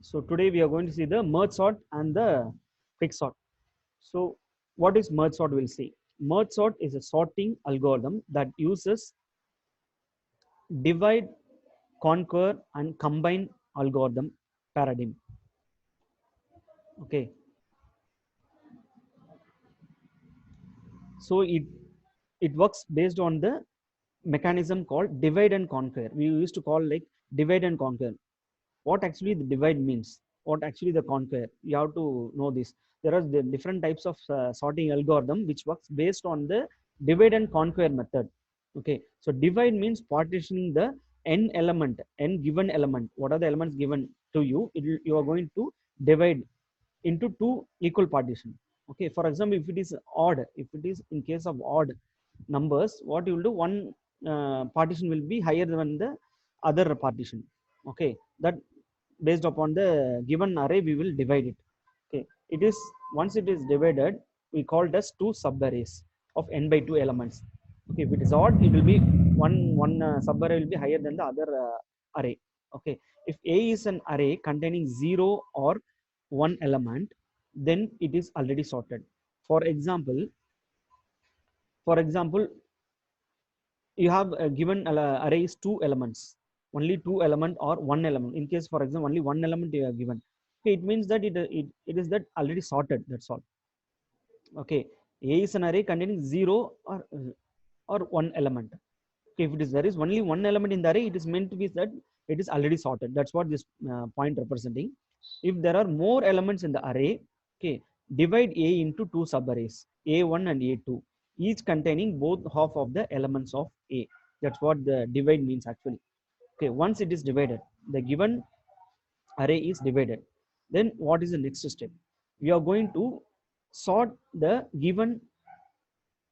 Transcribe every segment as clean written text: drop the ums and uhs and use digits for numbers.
So today we are going to see the merge sort and the quick sort. So what is merge sort? We'll see. Merge sort is a sorting algorithm that uses divide, conquer, and combine algorithm paradigm. Okay, so it works based on the mechanism called divide and conquer. We used to call like divide and conquer. What actually the divide means, what actually the conquer, you have to know this. There are the different types of sorting algorithm which works based on the divide and conquer method. Okay, so divide means partitioning the n given element. What are the elements given to you? You are going to divide into two equal partition. Okay, for example, if it is odd, if it is in case of odd numbers, what you will do, one partition will be higher than the other partition. Okay, that based upon the given array we will divide it. Okay, it is, once it is divided, we call it as two subarrays of n by 2 elements. Okay, if it is odd, it will be one subarray will be higher than the other array. Okay, if a is an array containing 0 or 1 element, then it is already sorted. For example, for example, you have a given array is two elements, only two element or one element. In case, for example, only one element you are given. Okay, it means that it is that already sorted, that's all. Okay, a is an array containing 0 or one element. Okay, if it is there is only one element in the array, it is meant to be that it is already sorted. That's what this point representing. If there are more elements in the array, okay, divide a into two subarrays, a1 and a2, each containing both half of the elements of a. That's what the divide means actually. Okay, once it is divided, the given array is divided, then what is the next step? We are going to sort the given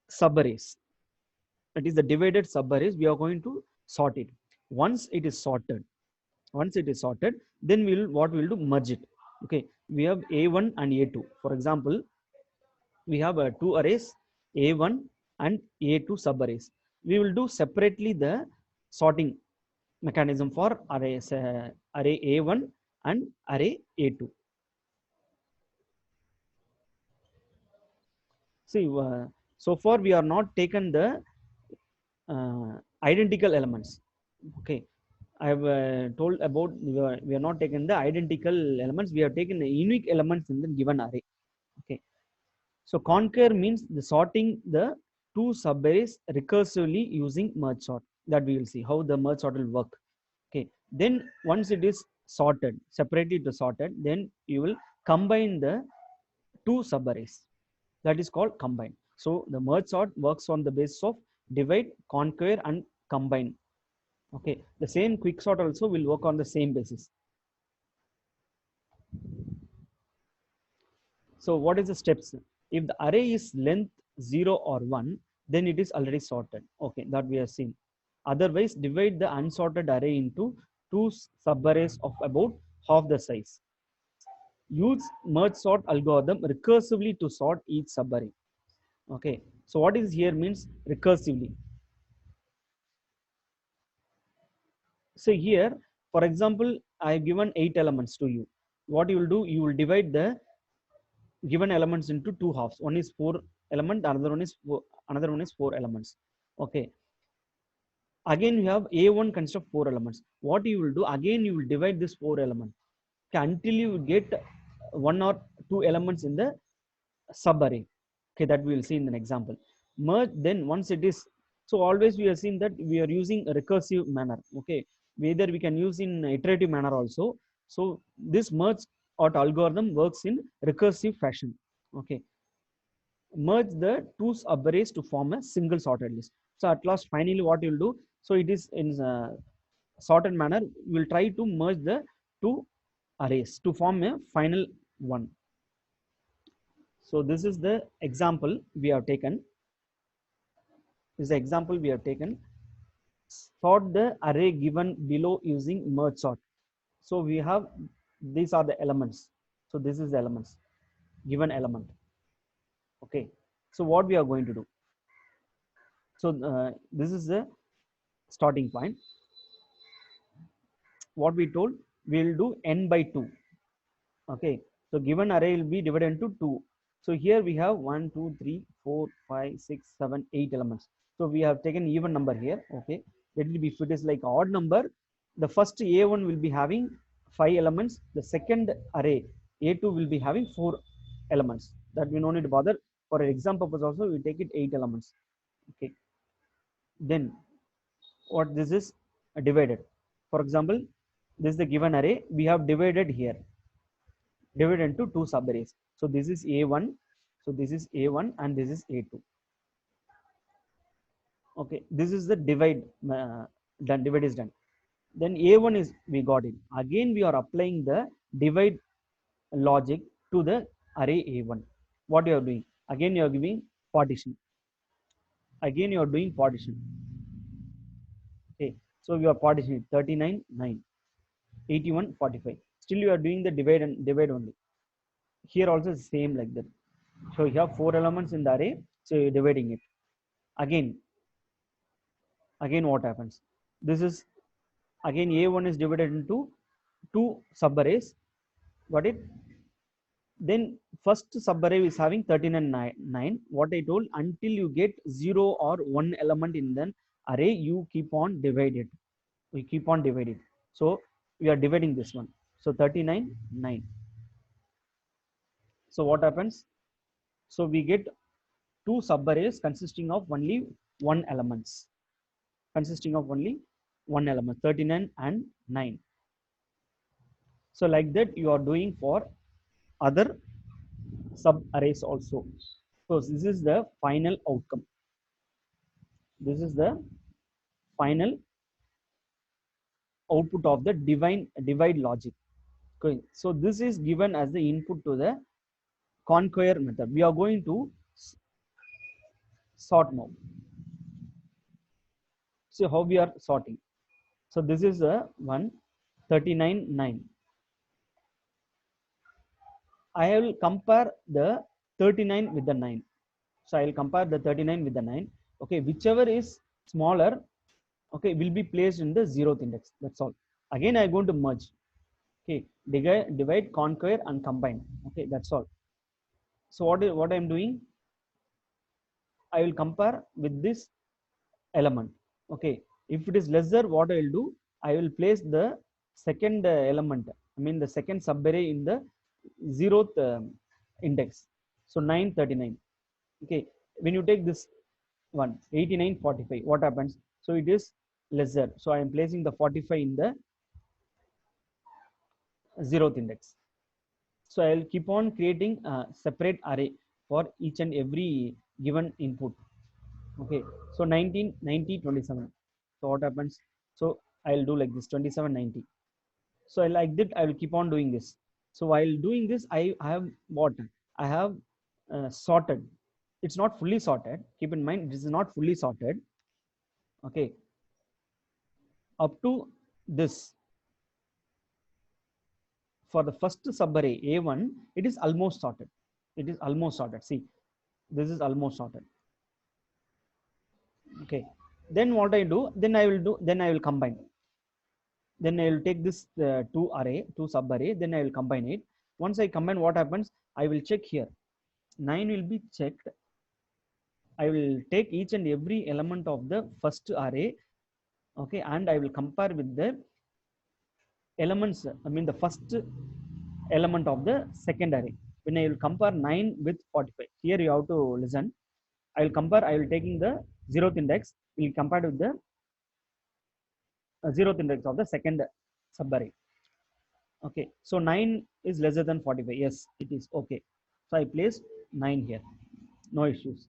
subarrays. That is the divided subarrays, we are going to sort it. Once it is sorted, once it is sorted, then we'll what we'll do, merge it. Okay, we have a1 and a2. For example, we have two arrays, a1 and a2 subarrays. We will do separately the sorting mechanism for arrays, array a1 and array a2. See, so far we are not taken the identical elements. Okay, I have told about we are not taken the identical elements. We have taken the unique elements in the given array. Okay, so conquer means the sorting the two subarrays recursively using merge sort. That we will see how the merge sort will work. Okay, then once it is sorted separately to sorted, then you will combine the two subarrays. That is called combine. So the merge sort works on the basis of divide, conquer, and combine. Okay, the same quick sort also will work on the same basis. So what is the steps? If the array is length 0 or 1, then it is already sorted. Okay, that we have seen. Otherwise, divide the unsorted array into two subarrays of about half the size. Use merge sort algorithm recursively to sort each subarray. Okay, so what is here means recursively. So here, for example, I have given 8 elements to you. What you will do, you will divide the given elements into two halves. One is 4 element, another one is 4 elements. Okay, again you have a1 consists of 4 elements. What you will do, again you will divide this 4 element, okay, until you get one or two elements in the subarray. Okay, that we will see in an example. Merge, then once it is, so always we have seen that we are using a recursive manner. Okay, whether we can use in iterative manner also. So this merge or algorithm works in recursive fashion. Okay, merge the two subarrays to form a single sorted list. So at last, finally, what you'll do, so it is in a sorted manner, we will try to merge the two arrays to form a final one. So this is the example we have taken. This is the example we have taken. Sort the array given below using merge sort. So we have, these are the elements. So this is the elements, given element. Okay. So what we are going to do. So this is the starting point. What we told, we'll do n by 2. Okay, so given array will be divided into 2. So here we have 1 2 3 4 5 6 7 8 elements. So we have taken even number here. Okay, let it be, if it is like odd number, the first a1 will be having 5 elements, the second array a2 will be having 4 elements. That we no need to bother. For an exam purpose also we take it 8 elements. Okay, then what this is divided. For example, this is the given array, we have divided here, divided into two subarrays. So this is A1, so this is A1 and this is A2. Okay, this is the divide done, divide is done. Then A1 is, we got it. Again, we are applying the divide logic to the array A1. What you are doing? Again, you are giving partition. Again, you are doing partition. Okay, so you are partitioning 39, 9, 81, 45. Still, you are doing the divide and divide only. Here also same like that. So you have 4 elements in the array, so you're dividing it. Again what happens? This is again A1 is divided into two subarrays. Got it? Then first subarray is having 13 and 9. What I told, until you get 0 or 1 element in the array, you keep on divided. We keep on dividing. So we are dividing this one. So 39, 9. So what happens? So we get two subarrays consisting of only one elements. Consisting of only one element, 39 and 9. So like that you are doing for other sub arrays also. So this is the final outcome. This is the final output of the divide logic. Okay. So this is given as the input to the conquer method. We are going to sort now. So how we are sorting. So this is the one 39 9. I will compare the 39 with the 9. So I will compare the 39 with the 9. Okay, whichever is smaller, okay, will be placed in the 0th index. That's all. Again, I am going to merge. Okay, divide, conquer, and combine. Okay, that's all. So what I am doing? I will compare with this element. Okay, if it is lesser, what I will do? I will place the second element. I mean the second subarray in the 0th index. So 939. Okay, when you take this one 89 45, what happens? So it is lesser, so I am placing the 45 in the 0th index. So I will keep on creating a separate array for each and every given input. Okay, so 19 90 27. So what happens? So I will do like this 27 90. So I like that, I will keep on doing this. So while doing this, I have what I have sorted. It's not fully sorted, keep in mind this is not fully sorted. Okay, up to this, for the first subarray A1, it is almost sorted. It is almost sorted. See, this is almost sorted. Okay. Then what I do? Then I will do. Then I will combine. Then I will take this two subarray. Then I will combine it. Once I combine, what happens? I will check here. 9 will be checked. I will take each and every element of the first array. Okay, and I will compare with the elements. I mean the first element of the second array. When I will compare 9 with 45, here you have to listen. I will compare, I will taking the 0th index, we will compare with the 0th index of the second subarray. Okay, so 9 is lesser than 45. Yes, it is okay. So I place 9 here, no issues.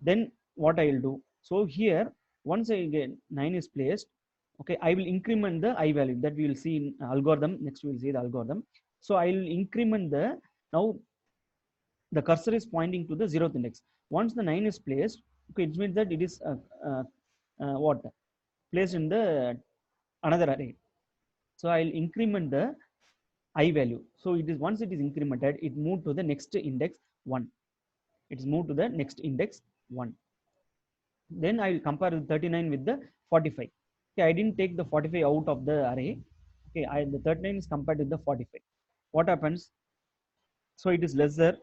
Then what I will do? So here, once I get 9 is placed, okay, I will increment the I value that we will see in algorithm. Next, we will see the algorithm. So I will increment the, now the cursor is pointing to the 0th index. Once the 9 is placed, okay, it means that it is what placed in the another array. So I will increment the I value. So it is, once it is incremented, it moved to the next index 1. It is moved to the next index 1. Then I will compare the 39 with the 45. Okay, I didn't take the 45 out of the array. Okay, the 39 is compared with the 45. what happens? So it is lesser.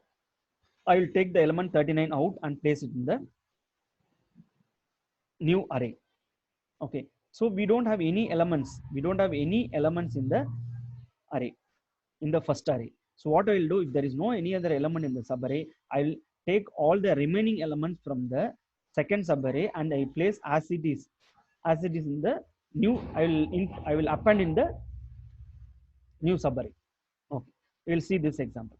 I will take the element 39 out and place it in the new array. Okay, so we don't have any elements. We don't have any elements in the array, in the first array. So what I will do, if there is no any other element in the subarray, I will take all the remaining elements from the second subarray and I place as it is in the new. I will append in the new subarray. Okay, we will see this example.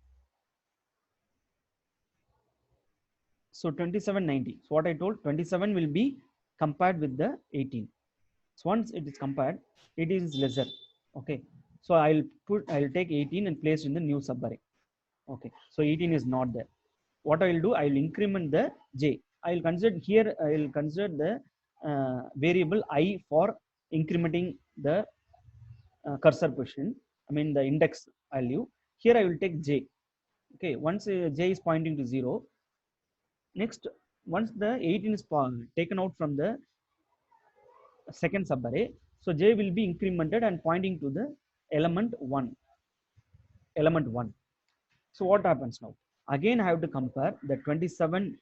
So 2790. So what I told, 27 will be compared with the 18. So once it is compared, it is lesser. Okay. So I'll take 18 and place in the new subarray. Okay. So 18 is not there. What I will do, I will increment the j. I will consider here. I will consider the variable I for incrementing the cursor position. I mean the index value. Here I will take j. Okay. Once j is pointing to 0. Next, once the 18 is taken out from the second subarray, so j will be incremented and pointing to the element 1. So what happens now? Again I have to compare the 27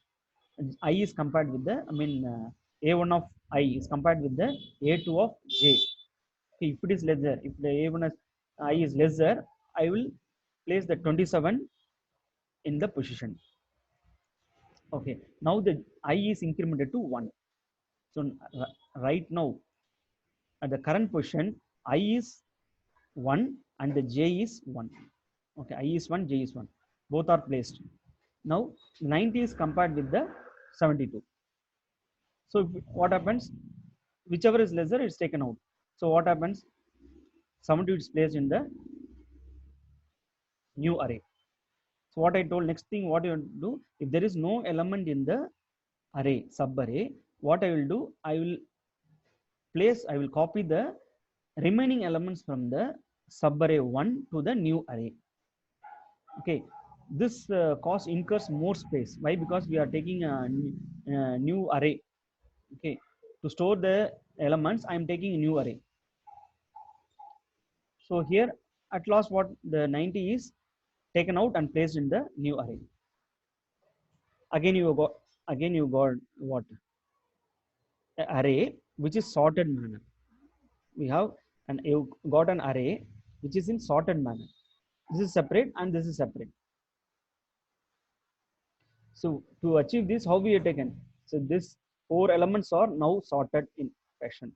I is compared with the, a1 of I is compared with the a2 of j. Okay, if it is lesser, if the a1 is I is lesser, I will place the 27 in the position. Okay, now the I is incremented to 1. So right now at the current position, I is 1 and the j is 1. Okay, I is 1, j is 1. Both are placed. Now 90 is compared with the 72. So what happens? Whichever is lesser, it's taken out. So what happens? 72 is placed in the new array. So what I told, next thing what you do, if there is no element in the array, subarray, what I will do, I will copy the remaining elements from the subarray 1 to the new array. Okay, this cost incurs more space. Why? Because we are taking a new array. Okay, to store the elements, I am taking a new array. So here at last, what the 90 is taken out and placed in the new array. Again you got what? An array which is sorted manner. We have you got an array which is in sorted manner. This is separate and this is separate. So to achieve this, how we are taken? So these 4 elements are now sorted in fashion.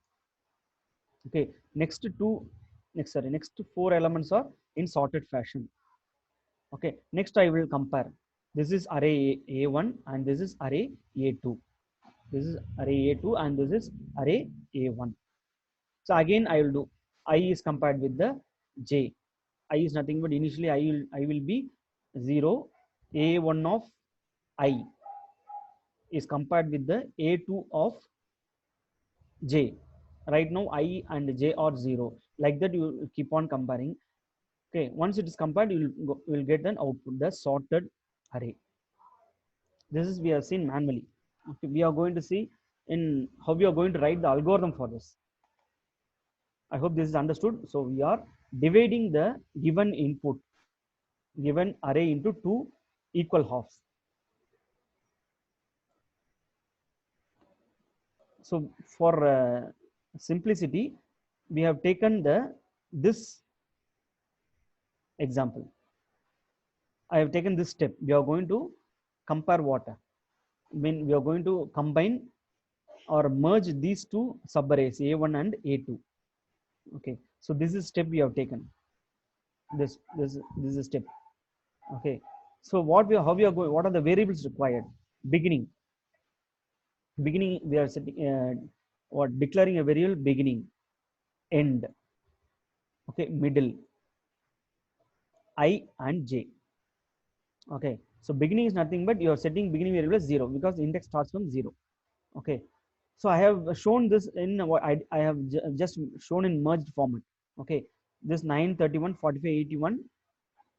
Okay, next 4 elements are in sorted fashion. Okay, next I will compare. This is array A1 and this is array A2. This is array A2 and this is array A1. So again I will do I is compared with the j. I is nothing but initially I will be 0. A1 of I is compared with the A2 of j. Right now I and j are 0. Like that you keep on comparing. Okay, once it is compared, you will get an output, the sorted array. This is we have seen manually. Okay, we are going to see in how we are going to write the algorithm for this. I hope this is understood. So we are dividing the given input, given array into 2 equal halves. So for simplicity, we have taken this example. I have taken this step. We are going to compare what? We are going to combine or merge these 2 subarrays A1 and A2. Okay, so this is step we have taken. This is a step. Okay, so how we are going? What are the variables required? Beginning we are setting what declaring a variable beginning, end. Okay, middle, I and j. Okay, so beginning is nothing but you are setting beginning variable as 0 because the index starts from 0. Okay, so I have shown this in what I have just shown in merged format. Okay, this 9, 31, 45, 81,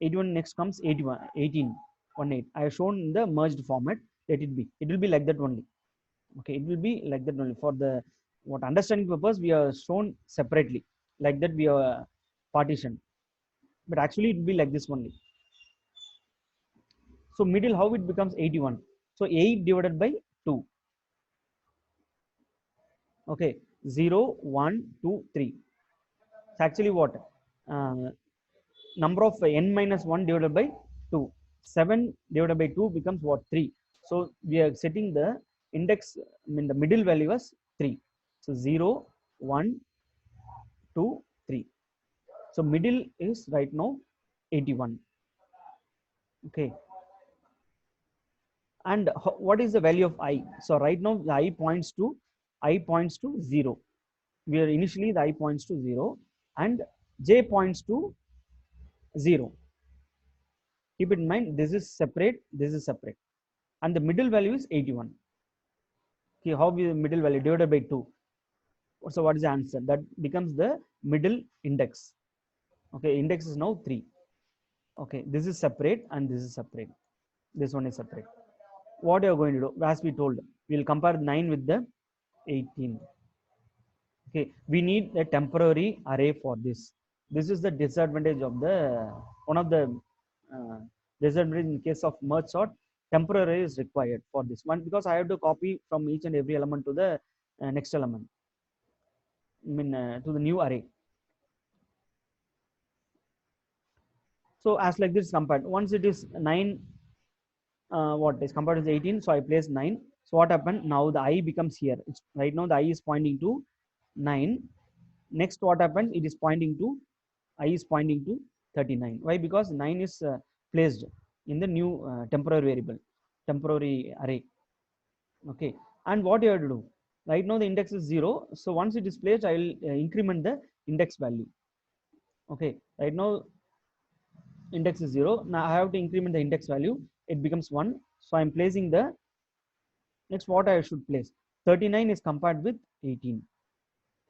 81 next comes 81, 18, 18. I have shown in the merged format. Let it be. It will be like that only. Okay, it will be like that only. For the what understanding purpose, we are shown separately. Like that we are partition. but actually it will be like this only. So middle, how it becomes 81? So 8 divided by 2. Okay, 0, 1, 2, 3. It's actually what? Uh, number of n minus 1 divided by 2. 7 divided by 2 becomes what? 3. So we are setting the index, I mean the middle value as 3. So 0, 1, 2, 3. So middle is right now 81. Okay. And what is the value of I? So right now the I points to 0. We are initially the I points to 0 and j points to 0. Keep in mind this is separate, and the middle value is 81. Okay, how is the middle value divided by 2? So what is the answer? That becomes the middle index. Okay, index is now 3. Okay, this is separate and this is separate. This one is separate. What you are going to do? As we told, we will compare 9 with the 18. Okay, we need a temporary array for this. This is the disadvantage of the one of the uh, disadvantage in case of merge sort. Temporary array is required for this one because I have to copy from each and every element to the next element. I mean to the new array. So as like this compared, once it is 9, what is compared to 18, so I place 9. So what happened? Now the I becomes here. It's right now the I is pointing to 9. Next what happens? It is pointing to I is pointing to 39. Why? Because 9 is placed in the new temporary variable, temporary array. Okay, and what you have to do? Right now the index is 0. So once it is placed, I will increment the index value. Okay, right now index is 0. Now I have to increment the index value. It becomes 1. So I am placing the next what I should place. 39 is compared with 18.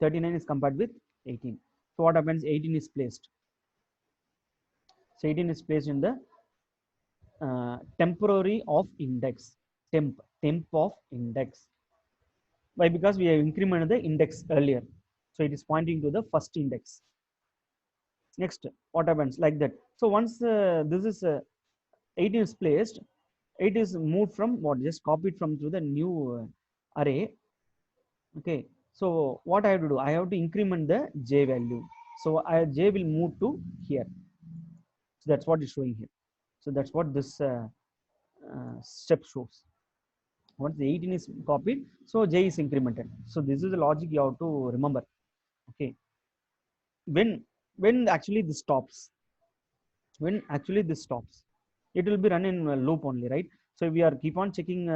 39 is compared with 18. So what happens? 18 is placed. So 18 is placed in the temporary of index. Temp of index. Why? Because we have incremented the index earlier. So it is pointing to the first index. Next, what happens? Like that. So once this is 18 is placed, it is moved from what? Just copied from to the new array. Okay. So what I have to do? I have to increment the j value. So j will move to here. So that's what is showing here. So that's what this step shows. Once the 18 is copied, so j is incremented. So this is the logic you have to remember. Okay. When actually this stops, it will be run in a loop only, right? So we are keep on checking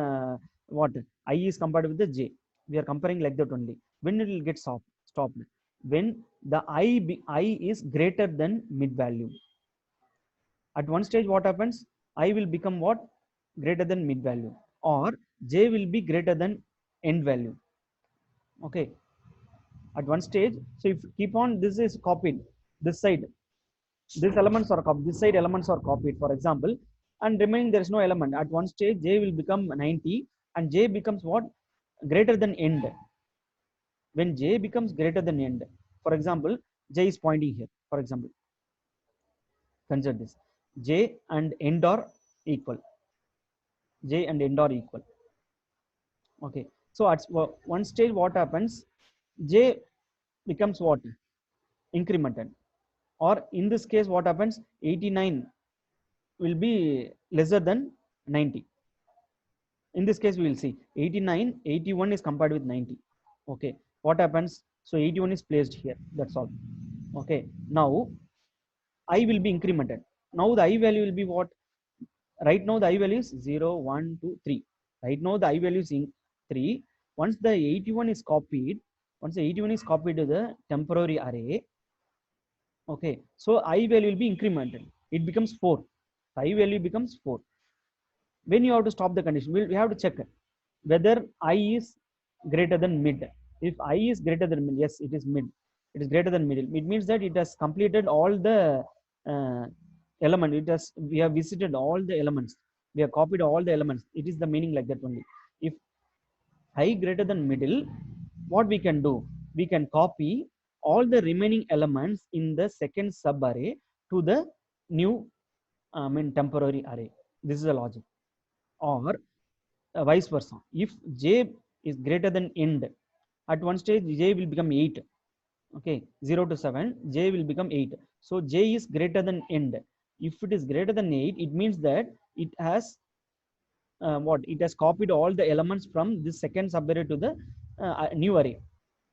what I is compared with the j. We are comparing like that only. When it will get stopped? When the I is greater than mid value. At one stage, what happens? I will become what? Greater than mid value, or j will be greater than end value. Okay. At one stage, so if keep on, this is copied. This side, these elements are copied. This side elements are copied, for example, and remaining there is no element. At one stage, j will become 90, and j becomes what? Greater than end. When j becomes greater than end, for example, j is pointing here. For example, consider this: j and end are equal. J and end are equal. Okay. So at one stage, what happens? J becomes what? Incremented. Or in this case, what happens? 89 will be lesser than 90. In this case, we will see 89, 81 is compared with 90. Okay. What happens? So 81 is placed here. That's all. Okay. Now I will be incremented. Now the I value will be what? Right now the I value is 0, 1, 2, 3. Right now the I value is in 3. Once the 81 is copied, to the temporary array, okay, so I value will be incremented. It becomes 4. I value becomes 4. When you have to stop the condition, we have to check whether I is greater than mid. If I is greater than mid, yes, it is mid. It is greater than middle. It means that it has completed all the uh, element. We have visited all the elements. We have copied all the elements. It is the meaning like that only. If I greater than middle, what we can do? We can copy all the remaining elements in the second subarray to the new temporary array. This is the logic. Or vice versa, if j is greater than end, at one stage j will become 8. Okay, 0 to 7, j will become 8. So j is greater than end. If it is greater than 8, it means that it has what, it has copied all the elements from this second subarray to the new array.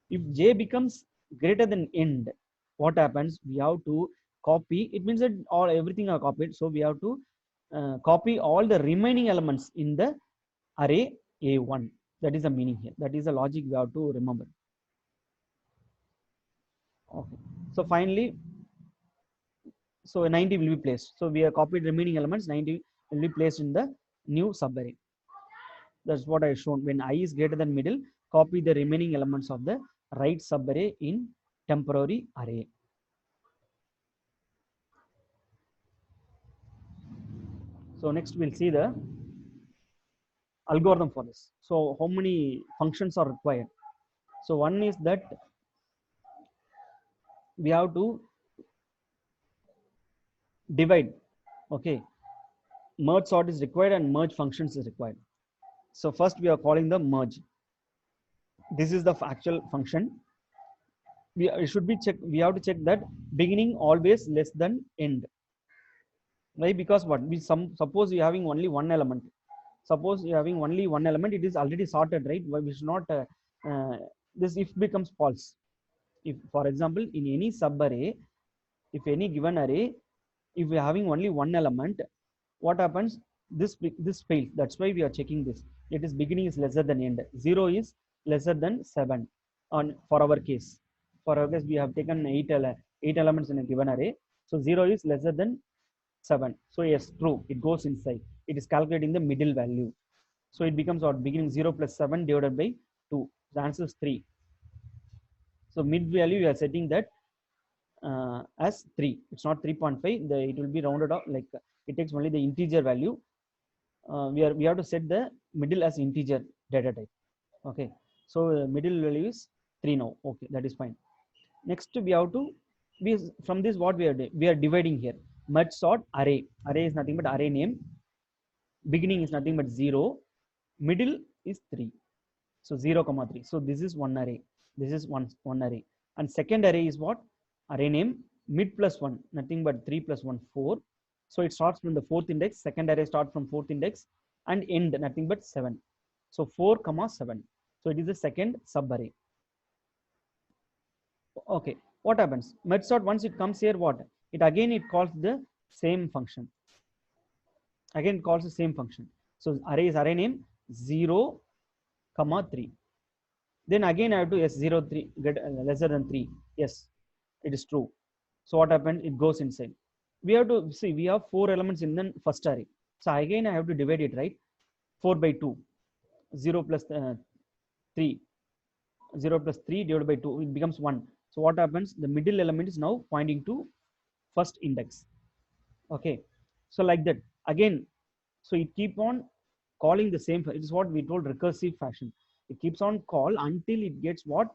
If j becomes greater than end, what happens, we have to copy, it means that all everything are copied, so we have to copy all the remaining elements in the array a1. That is the meaning here, that is the logic we have to remember. Okay, so finally, so 90 will be placed, so we have copied remaining elements, 90 will be placed in the new subarray. That's what I shown. When I is greater than middle, copy the remaining elements of the right subarray in temporary array. So next we'll see the algorithm for this. So how many functions are required? So one is that we have to divide. Okay, merge sort is required and merge functions is required. So first we are calling the merge. This is the actual function. We should be check. We have to check that beginning always less than end. Why? Because what, we suppose we are having only one element. Suppose you are having only one element, it is already sorted, right? Why we should not this if becomes false. If, for example, in any subarray, if any given array, if we are having only one element, what happens? This fails. That's why we are checking this. It is beginning is lesser than end. 0 is lesser than 7. On for our case, we have taken 8 elements in a given array. So 0 is lesser than 7. So yes, true. It goes inside. It is calculating the middle value. So it becomes our beginning 0 plus 7 divided by 2. The answer is 3. So mid value we are setting that as 3. It's not 3.5. It will be rounded off, like it takes only the integer value. We have to set the middle as integer data type. Okay. So middle value is 3 now. Okay, that is fine. Next we have to, from this what we are dividing here. Merge sort array. Array is nothing but array name. Beginning is nothing but 0. Middle is 3. So 0 comma 3. So this is one array. This is one array. And second array is what? Array name mid plus 1, nothing but 3 plus 1, 4. So it starts from the fourth index. Second array starts from fourth index and end nothing but 7. So 4 comma 7. So it is the second subarray. Okay, what happens? Merge sort, once it comes here, what? It calls the same function. Again it calls the same function. So array is array name 0 comma 3. Then again I have to, yes, 0 3 get lesser than 3. Yes, it is true. So what happens? It goes inside. We have to see, we have 4 elements in the first array. So again I have to divide it, right? 4 by 2. 0 plus 3. 0 plus 3 divided by 2. It becomes 1. So what happens? The middle element is now pointing to first index. Okay. So like that. Again, so it keep on calling the same. It is what we told recursive fashion. It keeps on call until it gets what?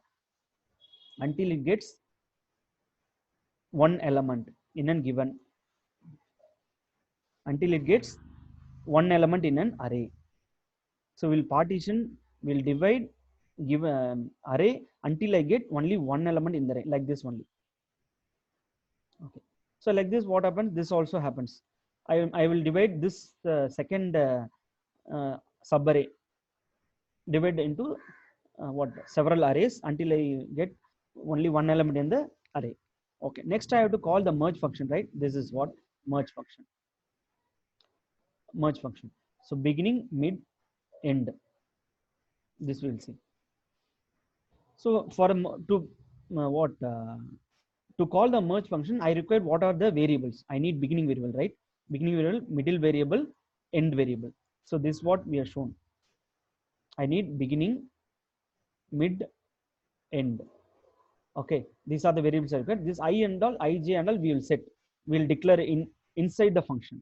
Until it gets one element in a given, until it gets one element in an array. So we'll partition, we'll divide, give an array until I get only one element in the array, like this only. Okay. So like this, what happens? This also happens. I will divide this second subarray, divide into what, several arrays until I get only one element in the array. Okay. Next, I have to call the merge function, right? This is what merge function. Merge function. So beginning, mid, end. This we'll see. So for to call the merge function, I require what are the variables? I need beginning variable, right? Beginning variable, middle variable, end variable. So this is what we are shown. I need beginning, mid, end. Okay, these are the variables I require. This I and all, I, j and all we will set. We will declare inside the function.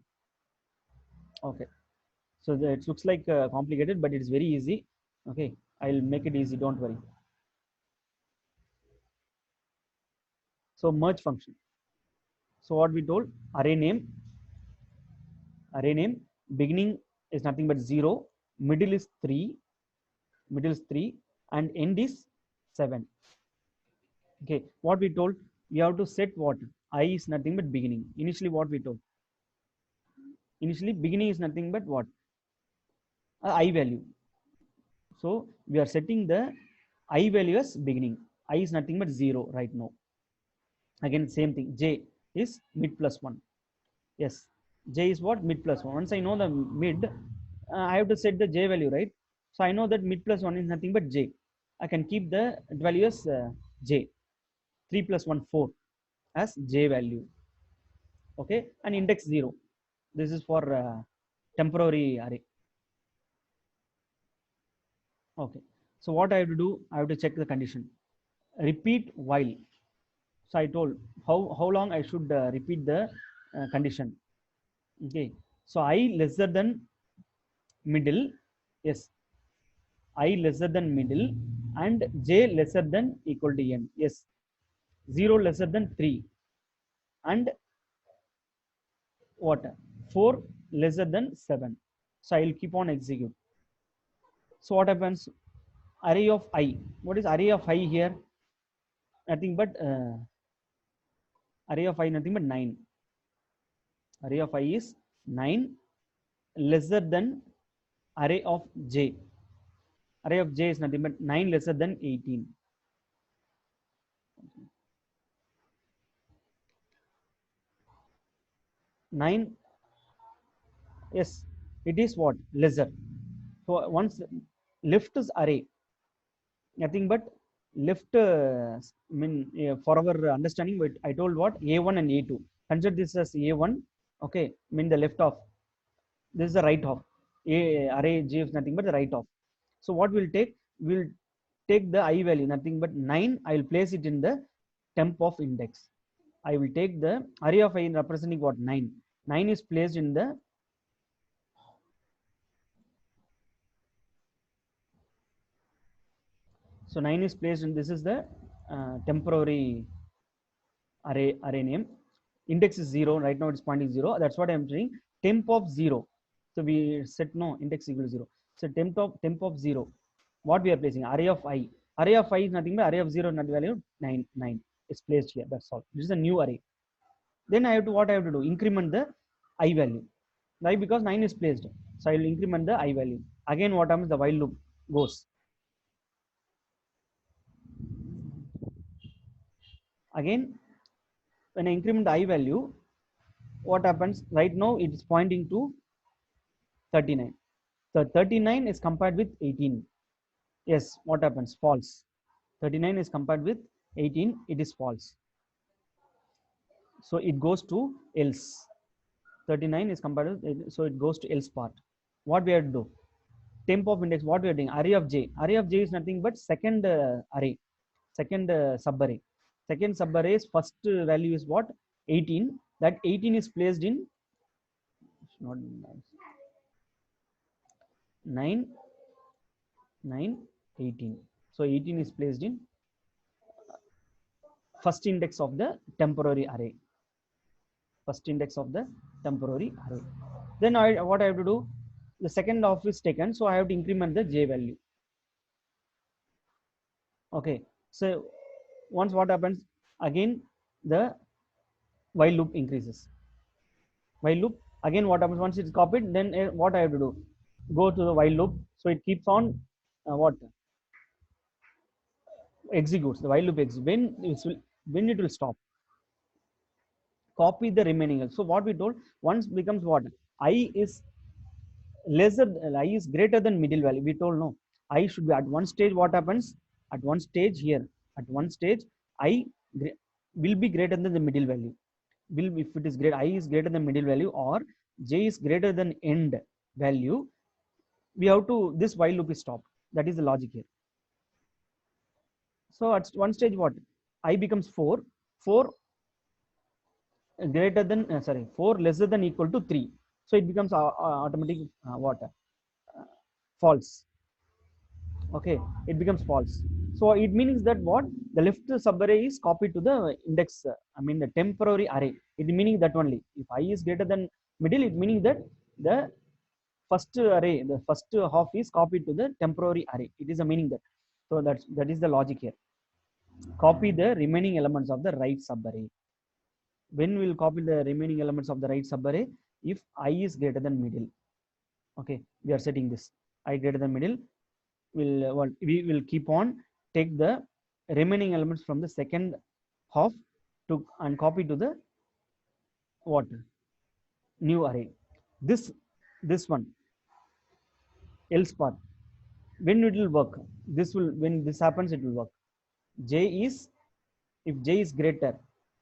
Okay. So it looks like complicated, but it is very easy. Okay, I'll make it easy. Don't worry. So merge function. So what we told, array name beginning is nothing but 0, middle is 3, and end is 7. Okay, what we told, we have to set what, I is nothing but beginning. Initially what we told, initially beginning is nothing but what, I value. So we are setting the I value as beginning. I is nothing but 0 right now. Again same thing, j is mid plus 1. Yes, j is what, mid plus 1. Once I know the mid, I have to set the j value, right? So I know that mid plus 1 is nothing but j. I can keep the value as j. 3 plus 1 4 as j value. Okay, and index 0, this is for temporary array. Okay, so what I have to do, I have to check the condition, repeat while. So I told how long I should repeat the condition. Okay, so I lesser than middle. Yes, I lesser than middle, and j lesser than equal to n. Yes, 0 lesser than 3, and what, 4 lesser than 7. So I will keep on execute. So what happens, array of I, what is array of I here? Nothing but array of I nothing but 9. Array of I is 9 lesser than array of j. Array of j is nothing but 9 lesser than 18. 9, yes, it is what, lesser. So once left is array, nothing but left mean for our understanding, but I told what, a1 and a2, consider this as a1. Okay, mean the left of, this is the right of a array j is nothing but the right of. So what we'll take, we'll take the I value nothing but 9, I will place it in the temp of index. I will take the array of I representing what, 9. 9 is placed in the, so 9 is placed in, this is the temporary array name. Index is 0 right now, it's pointing 0. That's what I'm saying, temp of 0. So we set no index equal to 0. So temp of 0, what we are placing, array of I. Array of I is nothing but array of 0 not value 9 is placed here. That's all. This is a new array. Then I have to, what I have to do, increment the I value. Why? Because 9 is placed. So I will increment the I value. Again what happens, the while loop goes. Again when I increment the I value, what happens, right now it is pointing to 39. So 39 is compared with 18. Yes, what happens, false. 39 is compared with 18, it is false. So it goes to else. 39 is compared with, so it goes to else part. What we have to do, temp of index, what we are doing, array of j. Array of j is nothing but second array, second subarray. Second subarray's first value is what, 18. That 18 is placed in, not 9 9 18. So 18 is placed in first index of the temporary array. First index of the temporary array. Then what I have to do, the second of is taken, so I have to increment the j value. Okay, so once what happens, again the while loop increases. While loop, again what happens, once it's copied, then what I have to do, go to the while loop. So it keeps on what, executes the while loop when it will stop, copy the remaining. So what we told, once becomes what, I is lesser, I is greater than middle value. We told no, I should be at one stage. What happens at one stage here, at one stage I will be greater than the middle value. Will, if it is great, I is greater than middle value, or j is greater than end value, we have to, this while loop is stopped. That is the logic here. So at one stage what, I becomes 4, 4 greater than 4 lesser than equal to 3. So it becomes automatic what, false. Okay, it becomes false. So it means that what the left subarray is copied to the index, the temporary array. It meaning that only. If I is greater than middle, it meaning that the first array, the first half is copied to the temporary array. It is a meaning that. So that is the logic here. Copy the remaining elements of the right subarray. When we will copy the remaining elements of the right subarray? If I is greater than middle. Okay, we are setting this I greater than middle. We will keep on take the remaining elements from the second half to and copy to the what new array. This one else part, when it will work, when this happens it will work. J is, if j is greater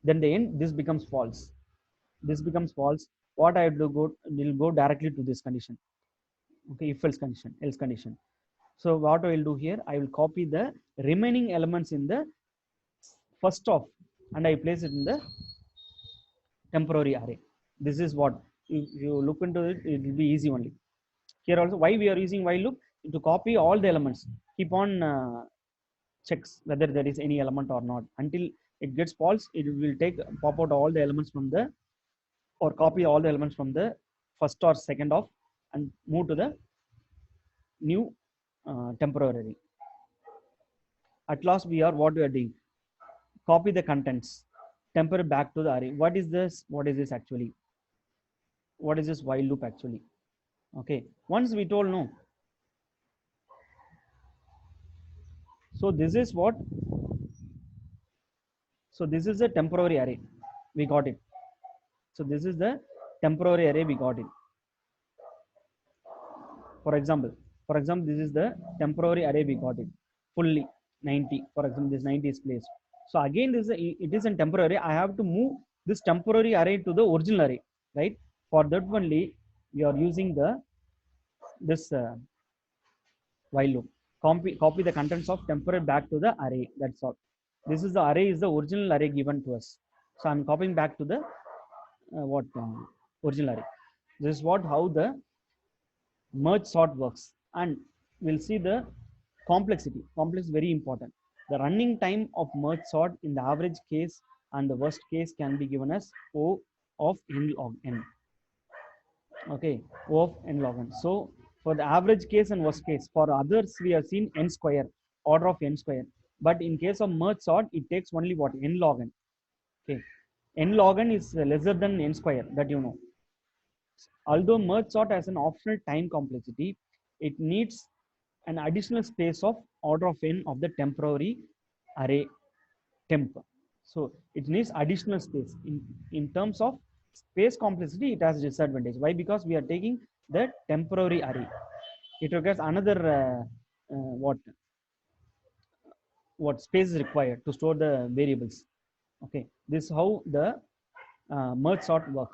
then the end, this becomes false. This becomes false. What I do, will go directly to this condition. Okay, if else condition. So what I will do here, I will copy the remaining elements in the first of and I place it in the temporary array. This is what, if you look into it, it will be easy only. Here also, why we are using while loop? To copy all the elements. Keep on checks whether there is any element or not. Until it gets false, it will pop out all the elements from the, or copy all the elements from the first or second of and move to the new temporary. At last, what we are doing? Copy the contents temporary back to the array. What is this? What is this actually? What is this while loop actually? Okay, once we told no. So this is what, so this is a temporary array, we got it. So this is the temporary array, we got it. For example, this is the temporary array, we got it fully 90. For example, this 90 is placed. So again, it is a temporary. I have to move this temporary array to the original array, right? For that only we are using this while loop. Copy the contents of temporary back to the array. That's all. This is the array, is the original array given to us. So I'm copying back to the original array. This is how the merge sort works, and we'll see the complexity. Complex, very important. The running time of merge sort in the average case and the worst case can be given as O of n log n. Okay, O of n log n. So for the average case and worst case, for others we have seen n square, order of n square. But in case of merge sort, it takes only what? N log n. Okay, n log n is lesser than n square, that you know. Although merge sort has an optional time complexity, it needs an additional space of order of n of the temporary array temp. So it needs additional space. In terms of space complexity, it has disadvantage. Why? Because we are taking the temporary array. It requires another what space is required to store the variables. Okay, this is how the merge sort works.